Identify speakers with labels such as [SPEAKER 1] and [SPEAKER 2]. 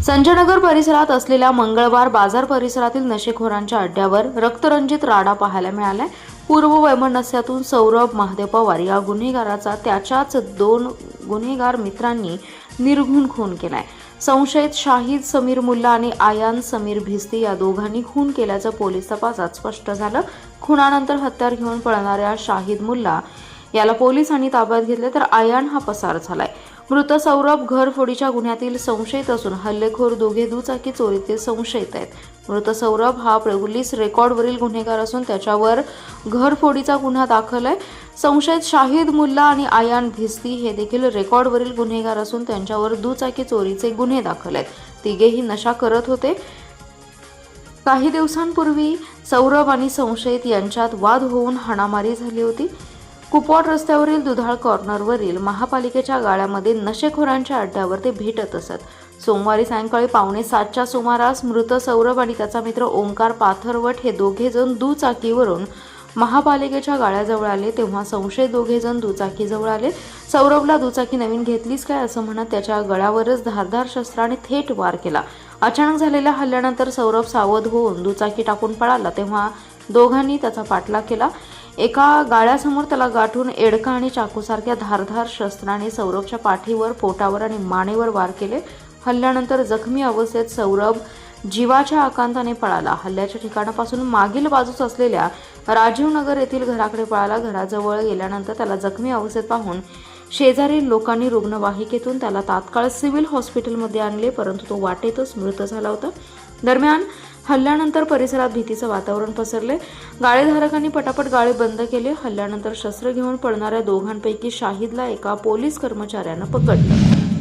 [SPEAKER 1] संजयनगर परिसरात असलेल्या मंगळवार बाजार परिसरातील नशेखोरांच्या अड्ड्यावर रक्तरंजित राडा पाहायला मिळालाय। पूर्व वैमनस्यातून सौरभ महादेव पवार या गुन्हेगाराचा त्याच्याच 2 गुन्हेगार मित्रांनी निर्घृण खून केलाय। संशयित शाहिद समीर मुल्ला आणि आयान समीर भिस्ती या दोघांनी खून केल्याचं पोलीस तपासात स्पष्ट झालं। खुनानंतर हत्यार घेऊन पळणाऱ्या शाहिद मुल्ला याला पोलिसांनी ताब्यात घेतले, तर आयान हा पसार झालाय। मृत सौरभ घरफोडीच्या गुन्ह्यातील संशयित असून हल्लेखोर दोघे दुचाकी चोरीतील संशयित आहेत। मृत सौरभ हा पोलीस रेकॉर्डवरील गुन्हेगार असून त्याच्यावर घरफोडीचा गुन्हा दाखल आहे। संशयित शाहिद मुल्ला आणि आयान भिस्ती हे देखील रेकॉर्डवरील गुन्हेगार असून त्यांच्यावर दुचाकी चोरीचे गुन्हे दाखल आहेत। तिघेही नशा करत होते। काही दिवसांपूर्वी सौरभ आणि संशयित यांच्यात वाद होऊन हाणामारी झाली होती। कुपवाड रस्त्यावरील दुधाळ कॉर्नरवरील महापालिकेच्या गाळ्यामध्ये नशेखोरांच्या अड्ड्यावर ते भेटत असत। सोमवारी सायंकाळी 6:45च्या सुमारास मृत सौरभ आणि त्याचा मित्र ओंकार पाथरवट हे दोघेजण दुचाकीवरून महापालिकेच्या गाळ्याजवळ आले, तेव्हा संशयित दोघेजण दुचाकीजवळ आले। सौरभला दुचाकी नवीन घेतलीस काय असं म्हणत त्याच्या गळ्यावरच धारदार शस्त्राने थेट वार केला। अचानक झालेल्या हल्ल्यानंतर सौरभ सावध होऊन दुचाकी टाकून पळाला, तेव्हा दोघांनी त्याचा पाठलाग केला। एका गाळ्यासमोर त्याला गाठून एडका आणि चाकूसारख्या धारदार शस्त्राने सौरभच्या पाठीवर, पोटावर आणि मानेवर वार केले। हल्ल्यानंतर जखमी अवस्थेत सौरभ जीवाच्या आकांताने पळाला। हल्ल्याच्या ठिकाणापासून मागील बाजूस असलेल्या राजीव नगर येथील घराकडे पळाला। घराजवळ गेल्यानंतर त्याला जखमी अवस्थेत पाहून शेजारील लोकांनी रुग्णवाहिकेतून त्याला तात्काळ सिव्हिल हॉस्पिटलमध्ये आणले, परंतु तो वाटेतच मृत झाला होता। दरम्यान हल्ल्यानंतर परिसरात भीतीचं वातावरण पसरले। गाळेधारकांनी पटापट गाळे बंद केले। हल्ल्यानंतर शस्त्र घेऊन पळणाऱ्या दोघांपैकी शाहिदला एका पोलीस कर्मचाऱ्यानं पकडलं।